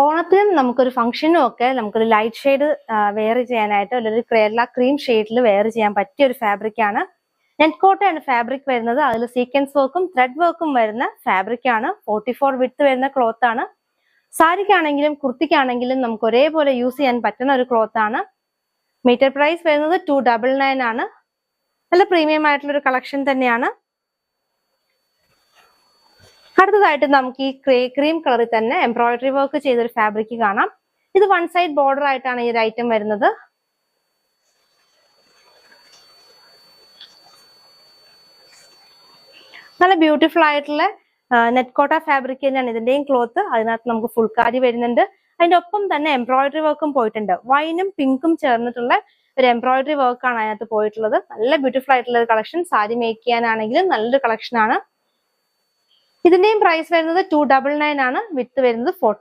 ഓണത്തിനും നമുക്കൊരു ഫംഗ്ഷനും ഒക്കെ നമുക്കൊരു ലൈറ്റ് ഷെയ്ഡ് വെയർ ചെയ്യാനായിട്ട് ഒരു കേരള ക്രീം ഷെയ്ഡിൽ വെയർ ചെയ്യാൻ പറ്റിയ ഒരു ഫാബ്രിക് ആണ്. നെറ്റ് കോട്ടയാണ് ഫാബ്രിക് വരുന്നത്. അതിൽ സീക്വൻസ് വർക്കും ത്രെഡ് വർക്കും വരുന്ന ഫാബ്രിക് ആണ്. 44 വിഡ്ത്ത് വരുന്ന ക്ലോത്ത് ആണ്. സാരിക്കാണെങ്കിലും കുർത്തിക്കാണെങ്കിലും നമുക്ക് ഒരേപോലെ യൂസ് ചെയ്യാൻ പറ്റുന്ന ഒരു ക്ലോത്ത് ആണ്. മീറ്റർ പ്രൈസ് വരുന്നത് 299 ആണ്. നല്ല പ്രീമിയം ആയിട്ടുള്ള ഒരു കളക്ഷൻ തന്നെയാണ്. അടുത്തതായിട്ട് നമുക്ക് ഈ ക്രീം കളറിൽ തന്നെ എംബ്രോയിഡറി വർക്ക് ചെയ്തൊരു ഫാബ്രിക് കാണാം. ഇത് വൺ സൈഡ് ബോർഡർ ആയിട്ടാണ് ഈ ഒരു ഐറ്റം വരുന്നത്. നല്ല ബ്യൂട്ടിഫുൾ ആയിട്ടുള്ള നെറ്റ് കോട്ട ഫാബ്രിക് തന്നെയാണ് ഇതിന്റെയും ക്ലോത്ത്. അതിനകത്ത് നമുക്ക് ഫുൾക്കാരി വരുന്നുണ്ട്. അതിന്റെ ഒപ്പം തന്നെ എംബ്രോയിഡറി വർക്കും പോയിട്ടുണ്ട്. വൈനും പിങ്കും ചേർന്നിട്ടുള്ള ഒരു എംബ്രോയിഡറി വർക്കാണ് അതിനകത്ത് പോയിട്ടുള്ളത്. നല്ല ബ്യൂട്ടിഫുൾ ആയിട്ടുള്ള ഒരു കളക്ഷൻ. സാരി മേക്ക് ചെയ്യാനാണെങ്കിലും നല്ലൊരു കളക്ഷൻ ആണ്. ഇതിന്റെയും പ്രൈസ് വരുന്നത് 299 ആണ്. വിത്ത് വരുന്നത് 40.